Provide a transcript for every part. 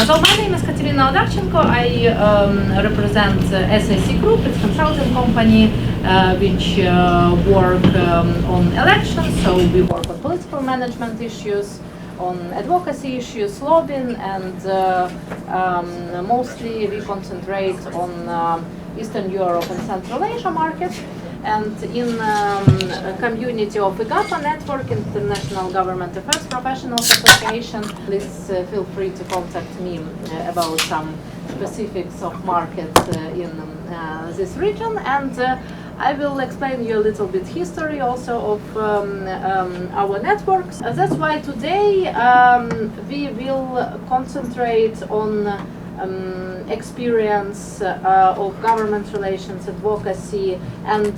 So my name is Kateryna Odarchenko. I represent SIC Group. It's a consulting company which work on elections. So we work on political management issues, on advocacy issues, lobbying, and mostly we concentrate on Eastern Europe and Central Asia markets. And in a community of IGAPA network, International Government Affairs Professionals Association, please feel free to contact me about some specifics of markets in this region. And I will explain you a little bit history also of our networks. That's why today we will concentrate on experience of government relations, advocacy, and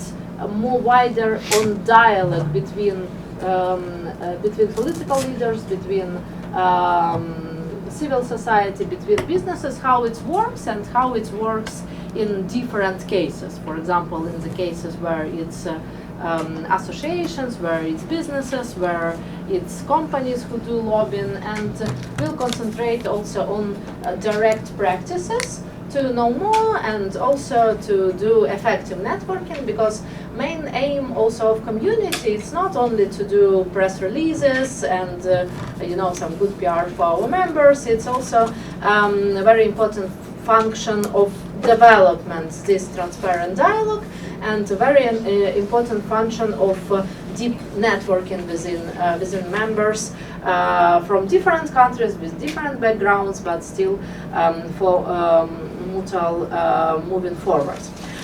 more wider on dialogue between political leaders, between civil society, between businesses, how it works and how it works in different cases. For example, in the cases where it's associations, where it's businesses, where it's companies who do lobbying, and we'll concentrate also on direct practices to know more and also to do effective networking, because main aim also of community is not only to do press releases and some good PR for our members. It's also a very important function of development, this transparent dialogue, and a very important function of deep networking within members from different countries with different backgrounds, but still for mutual moving forward.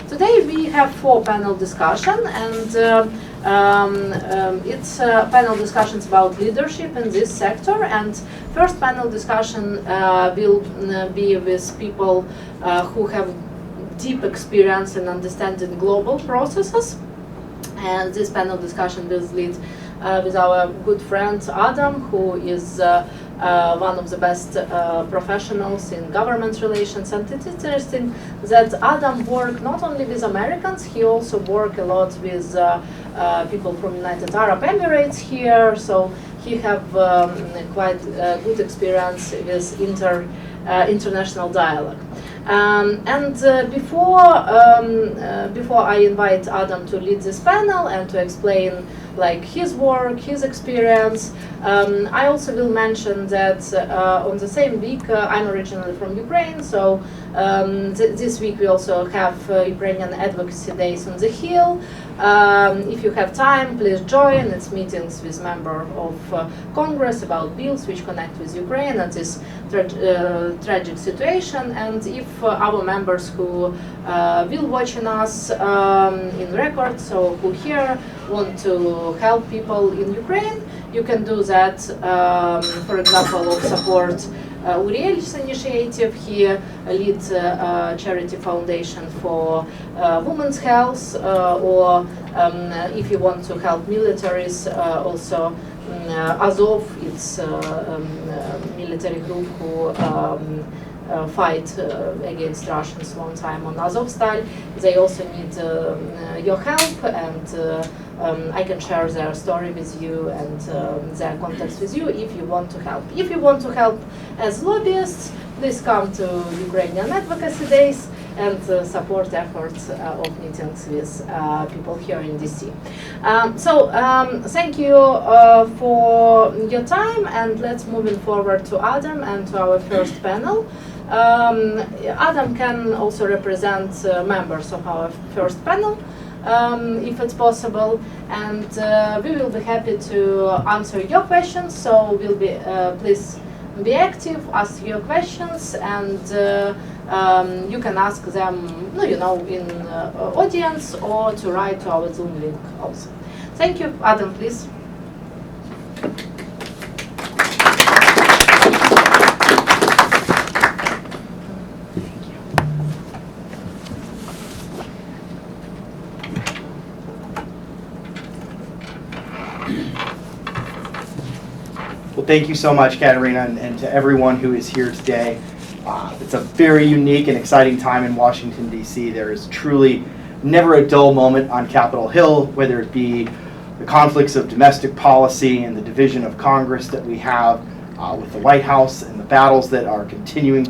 Today we have 4 panel discussion, and it's panel discussions about leadership in this sector. And first panel discussion will be with people who have deep experience in understanding global processes. And this panel discussion will lead with our good friend Adam, who is one of the best professionals in government relations. And it's interesting that Adam worked not only with Americans, he also worked a lot with people from United Arab Emirates here. So he have quite good experience with international dialogue. Before I invite Adam to lead this panel and to explain his work, his experience, I also will mention that on the same week, I'm originally from Ukraine, so this week we also have Ukrainian Advocacy Days on the Hill. If you have time, please join. It's meetings with members of Congress about bills which connect with Ukraine and this tragic situation. And if our members who will watching us in record, so who here want to help people in Ukraine, you can do that, for example, of support Uriel's initiative. He leads a charity foundation for women's health, or if you want to help militaries, also Azov, it's a military group who fight against Russians long time on Azovstal. They also need your help, and I can share their story with you and their contacts with you if you want to help. If you want to help as lobbyists, please come to Ukrainian Advocacy Days and support efforts of meetings with people here in DC. Thank you for your time, and let's move forward to Adam and to our first panel. Adam can also represent members of our first panel, if it's possible, and we will be happy to answer your questions. So we'll be please be active, ask your questions, and you can ask them, in audience, or to write to our Zoom link also. Thank you, Adam, please. Well, thank you so much, Kateryna, and to everyone who is here today. It's a very unique and exciting time in Washington, D.C. There is truly never a dull moment on Capitol Hill, whether it be the conflicts of domestic policy and the division of Congress that we have, with the White House and the battles that are continuing